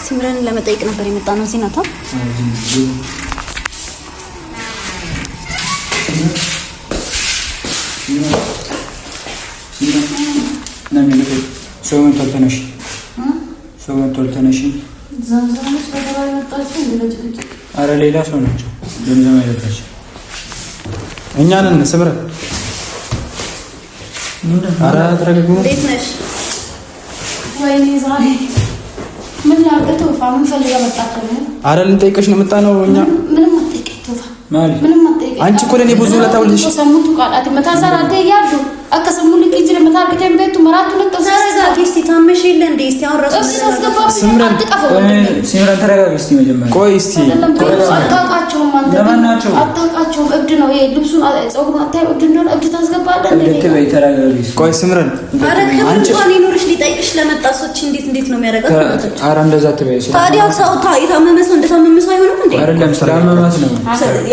ሲምረን ለመጠየቅ ነበር የመጣ ነው። ዚናታ ሰውን ተልተነሽ ዘምዘምሽ በተባለ መጣችሁ እንደለጭ አረ ሌላ ሰው ናቸው። ዘምዘም አይደለች እኛ ነን። ስምረን አረ ተረጋጉ። እንዴት ነሽ? ወይኔ ዛሬ ምን ላድርግ? ተውፋ ምን ፈልጋ መጣችሁ? አረ ልንጠይቅሽ ነው የመጣነው እኛ። ምንም አትጠይቀኝ ተውፋ ማለት ምንም አትጠይቀኝ። አንቺ እኮ ለኔ ብዙ ለታውልሽ ሰሙቱ ቃላት መታሰር አትያሉ አከሰሙ ልክ እንጂ ለመታርገተን ቤቱ መራቱ ለተው ተረጋጊ። እስቲ ታመሽ የለ እንዴ? እስቲ አወራሱ ሲምረን ተረጋጊ። እስቲ መጀመሪያ ቆይ እስቲ አታውቃቸውም አንተ ለማናቸው አታውቃቸውም። እብድ ነው ይሄ ልብሱን ጸጉሩን አታይም። እብድ እንደሆነ እብድ ታስገባለህ እንዴ? ለከበይ ተረጋጊ። ቆይ ሲምረን አንቺ እንኳን ይኖርሽ ሊጠይቅሽ ለመጣ ሰዎች እንዴት ነው የሚያደርጋት? አረ እንደዛ ትበይ። ታዲያ ሰው የታመመ ሰው እንደታመመ ሰው አይሆንም እንዴ? አይደለም ስለማመማት ነው።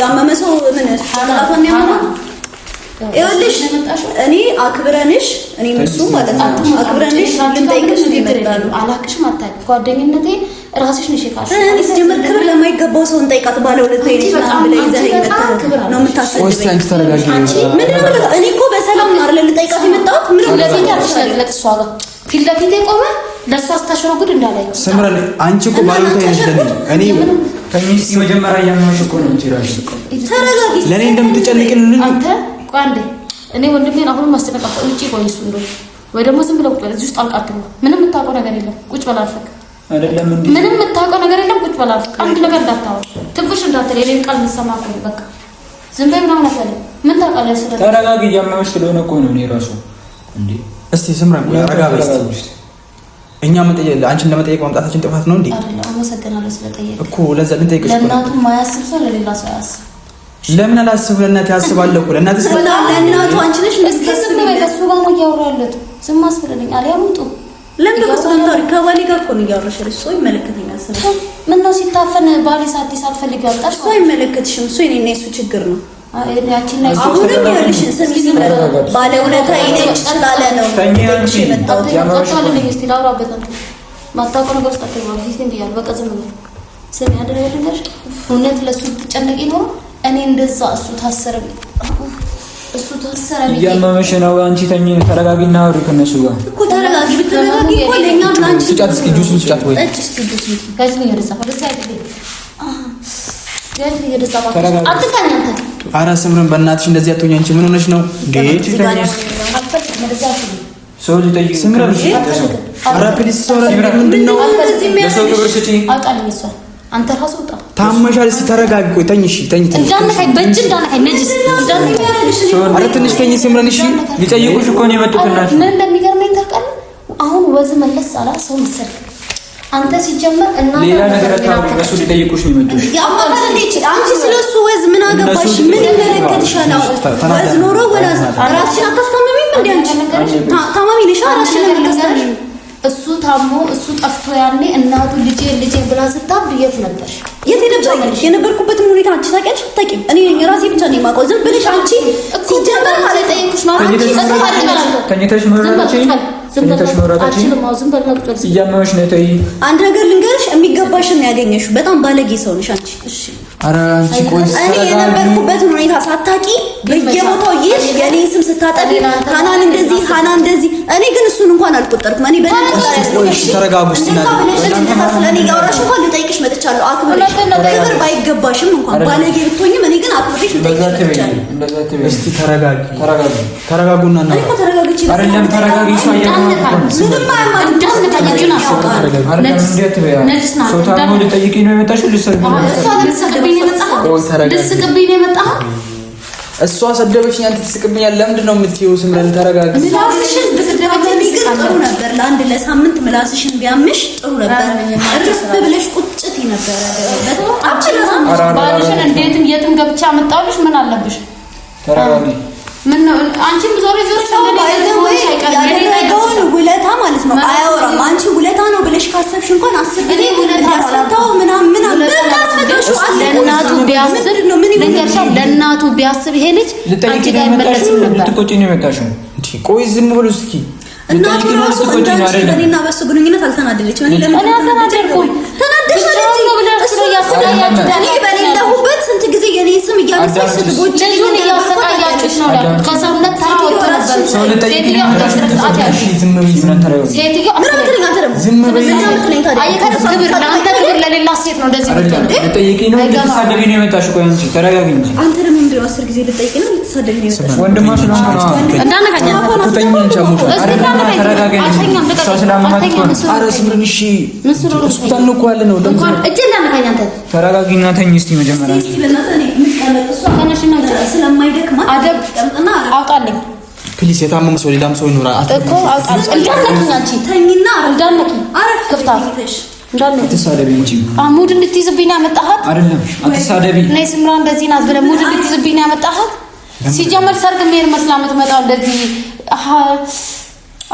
ያመመ ሰው ምን ጫላቷን ያመማል? ይኸውልሽ እኔ አክብረንሽ እኔ ምሱ ማለት ነው አክብረንሽ ልንጠይቅሽ ይመጣሉ። አላቅሽም አታውቂ ጓደኝነቴ ራስሽ ነሽ የካሽ እኔ ሲጀምር ክብር ለማይገባው ሰው እንጠይቃት ባለውለታ ይልሻል ብለ ይዘህ ነው የምታስበው። ቆይ አንቺ ተረጋጊ። ምንድነው እኔ እኮ በሰላም ነው አይደል ልጠይቃት የመጣሁት። ምን ለፊት አትሽለጥለጥ እሷ ጋር ፊት ለፊት ቆመ ለሷ አስታሽሮ ጉድ እንዳላይ ስምረን አንቺ እኮ ባለውለታ ይልሻል። እኔ ከሚስ መጀመሪያ ያመመሽ እኮ ነው ትይራሽ። ተረጋጊ። ለኔ እንደምትጨንቅልኝ አንተ ቋንዴ እኔ ወንድሜን አሁን ማስተነቀፍ ውጪ ቆይ እሱ እንደው ወይ ደግሞ ዝም ብለው ቁጭ በል እዚህ ውስጥ አልቃትም። ምንም የምታውቀው ነገር የለም። ቁጭ በል አልፈክ አይደለም እንዴ? ምንም የምታውቀው ነገር የለም። ቁጭ በል አልፈክ አንድ ነገር እንዳታወራ ትንፍሽ እንዳትል የኔን ቃል እንሰማ ቆይ በቃ ዝም በይ ምናምን አትበል። ምን ታውቃለህ? ስለ ተረጋጊ። ያመመሽ ስለሆነ እኮ ነው። እኔ ራሱ እንዴ እስቲ ስምረን ተረጋጊ። እኛ መጠየቅ አንቺን ለመጠየቅ ማምጣታችን ጥፋት ነው እንዴ? አይደለም። አመሰግናለሁ ስለጠየቅ እኮ ለዛ ልንጠይቅሽ ለእናቱ ማያስብ ሰው ለሌላ ሰው ያስብ። ለምን አላስብ? ለእናቴ ያስባለሁ እኮ ለእናቴ ለእናቱ አንቺ ነሽ እስኪ ዝም በይ። ከእሱ ጋር ነው እያወራለት ዝም አስብለኝ አልያም ውጡ። ለምን በሰንታሪ ከባሌ ጋር እኮ ነው እያወራሽ። ሰው ይመለከተኛል። ስለዚህ ምን ነው ሲታፈን ባሌ ሳትፈልጊ ያጣሽ ሰው አይመለከትሽም። እሱ የኔና የሱ ችግር ነው። ያቺን ላይ አሁንም ይኸውልሽ ስሚ ባለውለታ ይነጭ ስላለ ነው ትንሽ የመጣሁት። ያማጣልኝ እስቲ ላውራበት አንተ ማታውቀው ነገር ውስጥ አትገባ። ፊቴን ብያለሁ። በቃ ዝም በል። ስሚ አንድ ነገር ልንገርሽ። እውነት ለሱ ትጨነቂ ነው እኔ እንደዛ እሱ ታሰረ እያመመሽ ነው። አንቺ ተኝ ተረጋጊና አውሪ ከነሱ ጋር እኮ ተረጋጊ። ብትረጋጊ እኮ ለኛ አንቺ ስጫት እስኪ ጁስ ስጫት ወይ እጭ እስኪ ጁስ ከዚህ ነው ደዛ ወደዛ አይደለም ገርል የደዛ ባክ አትካኝ አንተ። ኧረ ስምረን በእናትሽ እንደዚህ አትሆኝ። አንቺ ምን ሆነሽ ነው እንዴ? ሰው ልጠይቅ ስምረን። ኧረ ፕሊስ ሰው ምንድን ነው ለሰው ክብር ስጪ። አውቃለሁ እሷ አንተ ራሱ ወጣ ታመሻል። እስኪ ተረጋጊ። ቆይ ተኝ። እሺ ተኝ። እንዳነካኝ በእጅ እንዳነካኝ ነጅስ እንዳነካኝ። ኧረ ትንሽ ተኝ ስምረን። እሺ ሊጠይቁሽ እኮ ነው የመጡት እናት። ምን እንደሚገርመኝ ታውቃለህ? አሁን ወዝ መለስ አላ ሰው መሰልክ አንተ ሲጀመር እና ሌላ ነገር አታውቅም። እሱ ሊጠይቁሽ ነው የመጡት። ያማታ እንዴ አንቺ ስለሱ ወዝ ምን አገባሽ? ምን ይመለከትሻል? ወዝ ኖሮ ወላ ራስሽን አታስታምሚም እንዴ? አንቺ ታማሚ ነሽ። ራስሽን ለምን እሱ ታሞ እሱ ጠፍቶ ያኔ እናቱ ልጄ ብላ ስታብድ የት ነበርሽ? የት ነበርሽ? የነበርኩበትን ሁኔታ አንቺ ታውቂያለሽ? አታውቂም? እኔ ራሴ ብቻ ነኝ የማውቀው። ዝም ብለሽ አንቺ ሲጀመር ማለት ጠይቁሽ ነው አንቺ ተኝተሽ መውራታችን እያመመሽ ነው። ተይ አንድ ነገር ልንገርሽ፣ የሚገባሽን ነው ያገኘሽው። በጣም ባለጌ ሰው ነሽ አንቺ። እሺ ኧረ አንቺ ቆይ እኔ የነበርኩበትን ሁኔታ ሳታቂ በየቦታው ይሽ የኔ ስም ስታጠፊ ሃናን እንደዚህ እኔ ግን እሱን እንኳን አልቆጠርኩም። እኔ በደንብ ተረጋጉ። ስለኔ ያወራሽ እንኳን ልጠይቅሽ መጥቻለሁ። አክብረሽ ክብር ባይገባሽም እንኳን ባለጌ ብትሆኝም እኔ ግን አክብረሽ ልጠይቅሽ መጥቻለሁ። እስቲ ተረጋጉና እና እኔ ተረጋግቼ አይደለም ተረጋጊ። ምንም እሷ ሰደበችኝ፣ አንተ ትስቅብኛለህ። ለምንድን ነው የምትይው? ስምረን ተረጋጊ። ምላስሽን ብትደበደቢ ግን ጥሩ ነበር። ለአንድ ለሳምንት ምላስሽን ቢያምሽ ጥሩ ነበር። እርፍ ብለሽ ቁጭት ነበር። ባልሽን እንዴትም የትም ገብቻ አመጣሁልሽ። ምን አለብሽ? ተረጋጊ። ምን ነው አንቺም ዞር ያደረገውን ውለታ ማለት ነው አያወራም። አንቺ ውለታ ነው ብለሽ ካሰብሽ እንኳን አስብ። እኔ ውለታ ሰጣው ምናምን ለእናቱ ቢያስብ ይሄ ልጅ አንቺ ጋር መለስ ነበር። ልትቆጪ ነው የመጣሽው? ቆይ ዝም ብሎ እስኪ እናቱ ራሱ እንደኔና በሱ ግንኙነት አልተናደደችም። እኔ ለምን አልተናደድኩም? ተናደድኩ ነው ብለሽ ነው ያሰቃያችሁ። እኔ በሌለሁበት ስንት ጊዜ የኔ ስም እያነሳሽ ስትጎጂ ልጁን እያሰቃያችሁሽ ነው ያልኩት። ከሰውነት ታወጡ ነበር። ሴትዮዋ ተስራት ያለሽ ዝም ብዬ ዝምታረው ሴትዮዋ ምን ምትለኝ አንተ ደግሞ ዝም ብዬ አይከረ ክብር ለአንተ ክብር ለሌላ ሴት ነው እንደዚህ ብትል ልጠይቂኝ ነው ልትሳደቢ ነው የመጣሽው? ቆይ አንቺ ተረጋጊ እንጂ አንተ ደግሞ ምንድነው 10 ጊዜ ልጠይቂኝ ነው ልትሳደቢ ነው የመጣሽው? ወንድማ ስለሆነ እንዳነካኛ ተረጋጊ ሰው ስላመማት ነው። ኧረ ስምርን እሺ ሆስፒታል ነው እኮ ያለ ነው። እንኳን እጄ እንዳነካኛ አንተ ተረጋጊና ተኝ እስቲ መጀመሪያ እስቲ በእናትህ እኔ ምቀመጥ እሷ ከነሽና ስለማይደክማት አደብ ቀምጥና አውቃለኝ ፕሊስ የታመመ ሰው ሌላም ሰው ይኖራል እኮ አውቃለሁ። እንዳነኪኝ አንቺ ተኝና እንዳነኪ አረፍ ክፍታት እንዳነኪ አትሳደቢ እንጂ ሙድ እንድትይዝብኝ ነው ያመጣሃት አይደለም። አትሳደቢ ነይ ስምራ እንደዚህ ናት ብለህ ሙድ እንድትይዝብኝ ነው ያመጣሃት። ሲጀመር ሰርግ ምን መስላ የምትመጣው እንደዚህ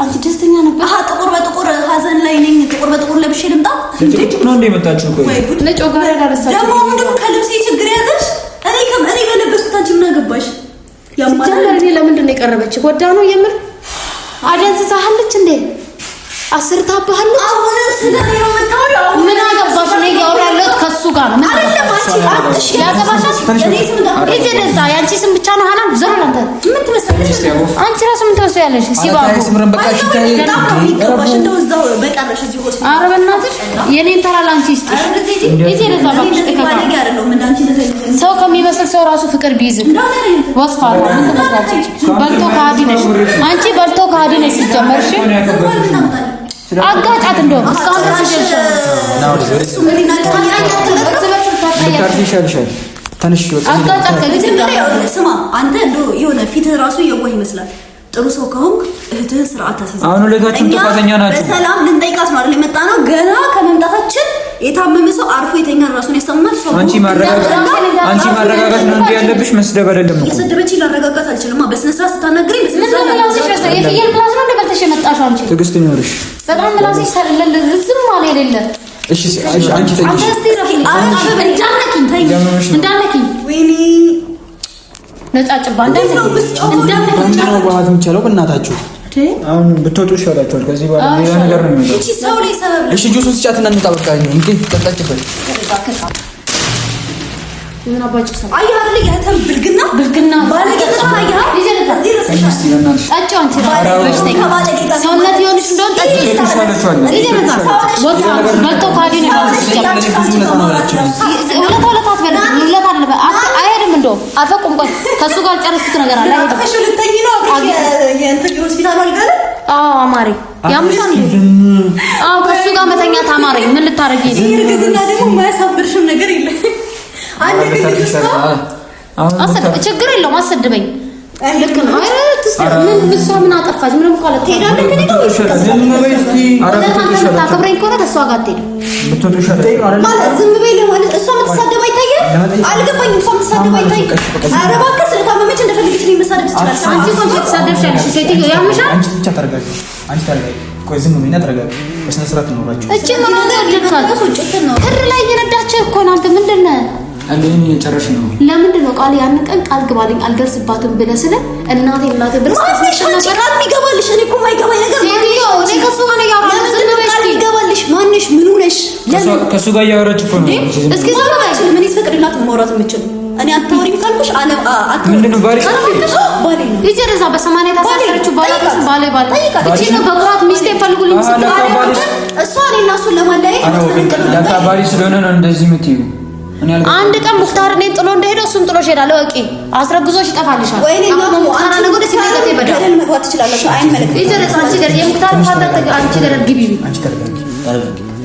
አንቺ ደስተኛ ነበር? ጥቁር በጥቁር ሀዘን ላይ ነኝ። ጥቁር በጥቁር ለብሼ ልምጣ እንዴ? ነው እንደ መጣችሁ? ቆይ ነጮ ጋር ያደረሳችሁ ደግሞ ምንድነው ከልብሴ ችግር ያዘሽ? እኔ በለበስኩት አንቺ ምን አገባሽ? ሲጀመር እኔ ለምንድን ነው የቀረበች? ጎዳ ነው የምር አደንዝዛሃለች እንዴ? አስርታብሃለች። አሁን ስለኔ ነው የምታወራው? ምን አገባሽ? ነው ያወራለሁት ከሱ ጋር ነው። ምን አይደለም አንቺ ያገባሻል። እኔ ስም ጋር እዛ ያንቺ ስም ብቻ ነው ሀናን ዘር አንተ ምን ትመስላለሽ? አንቺ ራሱ ምን ትመስያለሽ? ሲባቡ ስምረን በቃ እሺ ታይ ይገባሽ እንደው እዛው በቀረሽ እዚህ ሆስፒታል። ኧረ በእናትሽ የኔን ተራ ላንቺ ይስጥሽ። እዚህ ለዛ ባክሽ ባለጌ አይደለም እንዳንቺ እንደዚህ ሰው ከሚመስል ሰው ራሱ ፍቅር ቢይዝ ወስፋራ ምን ትመስላለች? በልቶ ከሃዲ ነሽ አንቺ። በልቶ ከሃዲ ነሽ ሲጀመርሽ አጋጫት እንደው እስካሁን ድረስ ስማ አንተ እንደው የሆነ ፊትህ ራሱ የዋህ ይመስላል። ጥሩ ሰው ከሆንክ እህትህን ስርዓት ታሳዝ። አሁን ሁለታችሁም ጥፋተኛ ናችሁ። በሰላም ልንጠይቃት ነው አይደል የመጣ ነው። ገና ከመምጣታችን የታመመ ሰው አርፎ የተኛን ራሱን ያስተምማል። ሰው አንቺ ማረጋጋት ነው እንዴ ያለብሽ? መስደብ አይደለም እኮ። የሰደበች ላረጋጋት አልችልም። በስነ ስርዓት ስታናግረኝ በስነ ምን ምላስሽ ነው? የፍየል ምላስ ነው እንደበልተሽ የመጣሽው አንቺ። ትዕግስት ይኖርሽ። በጣም ምላስሽ ሰለለ ዝም ማለት የሌለ። እሺ አንቺ ተይኝ። አንተ እስቲ እንዳነኪኝ ወይኔ ነጫጭባ እንዳነኪኝ ነው ባህት የምትችለው በእናታችሁ። አሁን ብትወጡ ይሻላችኋል። ከዚህ በኋላ ሌላ ነገር ነው የሚመጣው። እቺ ሰው ላይ ሰበብ እሺ ጁስ ውስጥ ጫትና እንጣበቃ ነው እንዴ? ተጣጭበት ምን አባጭ ሰው አያህ አይደል? ያተም ብልግና ባለጌ ታያ ጠጪው አንቺ ራስሽ ሰውነት ይሆንሽ እንደሆነ ጠጪው በልቶ ካዲ ነው አይሄድም። እንደውም አፈቁም ቆይ ከእሱ ጋር ጨረስኩት ነገር አለ አማሪ ያምሻል። ከእሱ ጋር መተኛት አማሪ ምን ልታረጊ ነው? እርግዝና ደግሞ የማያሳብርሽም ነገር የለም። ችግር የለውም አሰድበኝ። ልክ ነው። ምን እሷ ምን አጠፋች? ምንም እኮ አላጠፋችም። ታከብረኝ ከሆነ ከእሷ ጋር አትሄድም ማለት ዝም በይ ለማለት እሷ የምትሳደብ አይታየም። አልገባኝም። እሷ የምትሳደብ አይታየም። ኧረ እባክህ ስለታመመች እንደፈለገች ነው የምትሳደብ ትችላለች። አንቺ እሷ ትሳደብሻለሽ። ሴትዮ ያምሻል። አንቺ ብቻ ተረጋጊ። አንቺ ተረጋጊ። ቆይ ዝም ብለና ተረጋጊ። በስነ ስርዓት ነው ራችሁ እቺ ምን ነው ክር ላይ እየነዳችሁ እኮ ነው። አንተ ምንድን ነህ? አንዴን እየጨረሽ ነው። ለምንድን ነው ቃል ያን ቀን ቃል ግባልኝ አልደርስባትም ብለህ ስለ እናቴ ብለህ ቃል የሚገባልሽ? እኔ እኮ የማይገባኝ ነገር ሴትዮ እኔ ከእሱ ጋር እያወራሁ ቃል የሚገባልሽ ማንሽ? ምኑ ነሽ? ከእሱ ጋር እያወራች እኮ ነው። እስኪ ዝም በይ። ምን ይፈቅድላት ማውራት የምችል እኔ አታወሪም ካልኩሽ አለ ምንድን ነው ባሪ ባሪ ልጅ ረዛ በሰማንያ ታሳሰረችው ባለ እቺ ነው በኩራት ሚስቴ ፈልጉልኝ ስትባል እሷ እኔና እሱን ለማለያየት ባሪ ስለሆነ ነው እንደዚህ የምትይው። አንድ ቀን ሙክታር እኔን ጥሎ እንደሄደ እሱም ጥሎሽ ሄዳል። ወቂ አስረግዞሽ ይጠፋልሻል። ወይኔ ነው ሙክታር ነገር ሲነገር ይበዳል። ገደል መግባት ትችላለሽ። አይመለከትም። ይዘረስ አንቺ ገር የሙክታር ፋታ አንቺ ገር ግቢ አንቺ ተረጋጊ።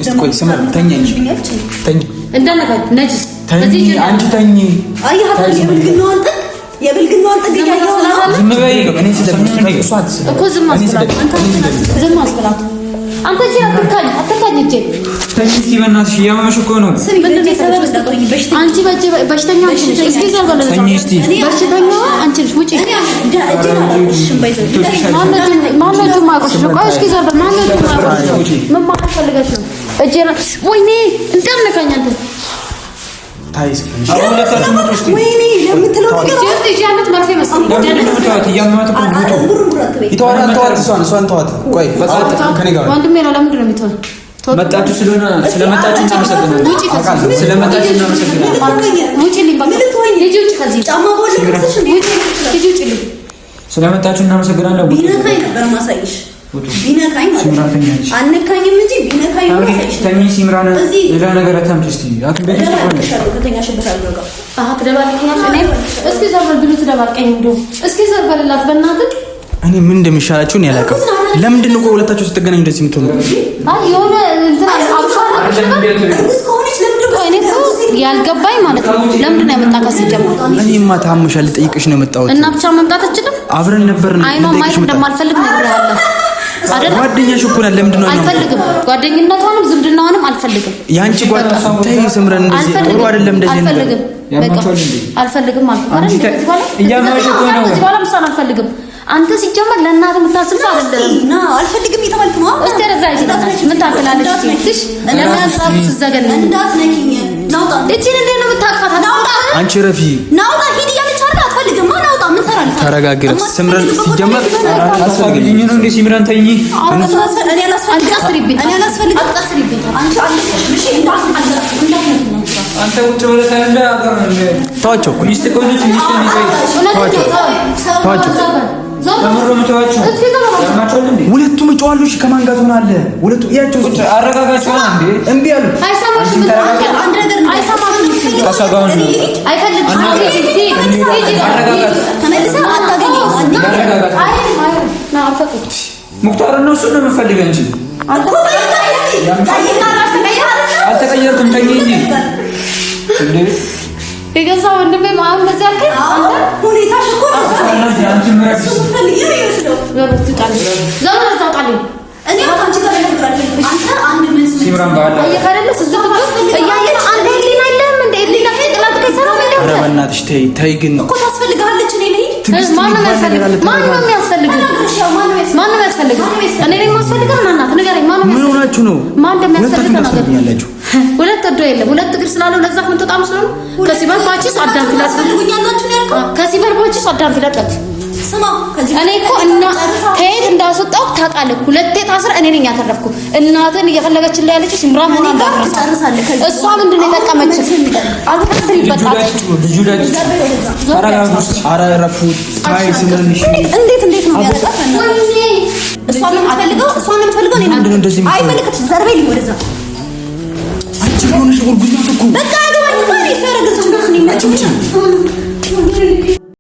እስቲ ቆይ ስማ ተኛ እንደነካ ነጅስ ተኝ አንቺ ተኝ። አያህ የብልግናዋን ጥግ እያየሁ ነው። ዝም በይ። እኔ ስለምትሰማኝ እሷ እኮ ዝም አስብላት። አንተ እጄ አትካኝ እጄ ተኝ እስቲ በእናትሽ እያመመሽ እኮ ነው። አንቺ በሽተኛ አንቺ ነሽ። እስኪ ዘር በለ ተኝ እስቲ በሽተኛ አንቺ ነሽ። ውጪ ማነው እጁ ማቆሽ ነው? ቆይ እስኪ ዘር በለ ማነው እጁ ማቆሽ? ምን ማለት ፈልገሽ ነው? እጄ ወይኔ እንደምነካኝ አንተ ታይስ ወይኔ ለምትለው ነገር ጀስት እያመት መርፌ መሰለኝ ወንድሜ ነው። ለምንድን ነው የሚተው? መጣችሁ ስለመጣችሁ እናመሰግናለን። ስለመጣችሁ እናመሰግናለን። ቢነካኝ ነበር ማሳይሽ ቢነካኝ አነካኝም እንጂ ቢነካኝ ነው ማሳይሽ። ተኝ ሲምራን ሌላ ነገር አታምጪ። እስቲ አትበይ ከተኛሽበት አልወጣም። እስኪ ዘርበል ብሉ ትደባቀኝ እንደው እስኪ ዘርበልላት በእናትህ። እኔ ምን እንደሚሻላችሁ ነው ያላቀው። ለምንድን ነው ሁለታችሁ ስትገናኙ እንደዚህ የምትሆኑ? አይ የሆነ እንትን ያልገባኝ ማለት ነው። ለምንድን ነው ያመጣ ከሲጀምር? እኔማ ታምሻል ልጠይቅሽ ነው የመጣሁት እና ብቻ መምጣት አትችልም? አብረን ነበር ነው አይኖ ማየት እንደማልፈልግ ነግሬሃለሁ አይደል? ጓደኛሽ እኮ ነው። ለምንድን ነው አልፈልግም? ጓደኝነቷንም ዝምድናዋንም አልፈልግም። ያንቺ ጓደኛ ታይ ስምረን እንደዚህ ጥሩ አይደለም። እንደዚህ አልፈልግም። በቃ አልፈልግም ማለት አይደል? ከዚህ በኋላ እያማሽ እኮ ነው። ከዚህ በኋላ ምሳሌ አልፈልግም። አንተ ሲጀመር ለእናትህ የምታስብ ሰው አይደለም። ና አልፈልግም እየተባልክ ነው። እስቲ ረዛ ይችላል ምን ታከላለች? እሺ ለምን ራሱ ትዘገነ እንዳትነኪኝ ናውጣ። እቺን እንዴት ነው የምታቅፋት? ናውጣ አንቺ ረፊ ናውጣ። ሂድ እያለች አይደል? አትፈልግም። ማን ናውጣ? ምን ሰራለች? ተረጋግረሽ ስምረን ሲጀመር አስፈልግኝ ነው እንዴ? ሲምረን ተይኝ። እኔ አላስፈልግም። እኔ አላስፈልግም። አትቀስሪብኝ። አንቺ አለሽ እሺ። እንዳትነኪኝ አንተ ውጭ ወለታ እንደ አገር ተዋቸው። ሚስት ቆንጆ ሚስት ተዋቸው። ሁለቱም ጨዋሎች ከማን ጋር ትሆናለህ? ሁለቱ ያቸው አረጋጋቸው እንዴ? እምቢ አሉ። አይሰማሽም። አንድ ነገር አይሰማሽም። ተሰጋው ነው አይፈልግም። ሙክታር ነው እሱ ነው የምፈልገው እንጂ አልተቀየርኩም። ተኝ እንጂ እንዴ የገዛ ወንድሜ ማን በዚያ አልከኝ? አንተ ሁኔታ ሽኮ ነው። አንቺ ምራሽ ፈልጊ ነው ይመስለው ዘውት ጣል ዘውት ጣል እኔ አንቺ ጋር ነግራለሁ። አንተ አንድ ምን ሲምራን ባለ አየካረለ ስዝብት እያየን አንተ ሄሊና አይደለም እንደ ሄሊና ከጥላት ከሰራ ማለት ነው። ኧረ በእናትሽ ተይ ተይ። ግን እኮ ታስፈልጋለች። እኔ ልሂድ። ማን ነው የሚያስፈልግ? ማን ነው የሚያስፈልግ? ማን ነው የሚያስፈልግ? እኔ ነኝ የማስፈልገው። እናት ንገረኝ። ማን ነው ምን ሆናችሁ ነው? ማን እንደሚያስፈልግ ነገር ሁለት እዶ የለም። ሁለት እግር ስላለው ለዛ ምን ተጣም ስለሆነ ከሲበር ባቺስ አዳም ፍላት ፈልጉኛላችሁ ነው ያልከው። ከሲበር ባቺስ አዳም ፍላት ስማ ከዚህ እኔ እኮ እና ከየት እንዳስወጣው ታውቃለህ። ሁለቴ ታስረ እኔ ነኝ ያተረፍኩ። እናትን እየፈለገችልህ ያለችው ሲምራን ሆና እንዳትረሳ። እሷ ምንድን ነው የጠቀመችው? አልተከስሪ ይበቃል። ልጁ ልጅ አራራፉ ታይ ሲምራንሽ እንዴት ነው ያረጋት? እሷ ምን አፈልገው? እሷ ምን ፈልገው? እኔ አይመለከትሽም። ዘርበይ ልኝ ወደዛ አንቺ ሆነሽ ጉርጉዝ ነው እኮ በቃ ያገባኝ። ማን ይፈረገ ዝም ብሎ ነው የሚመጪው?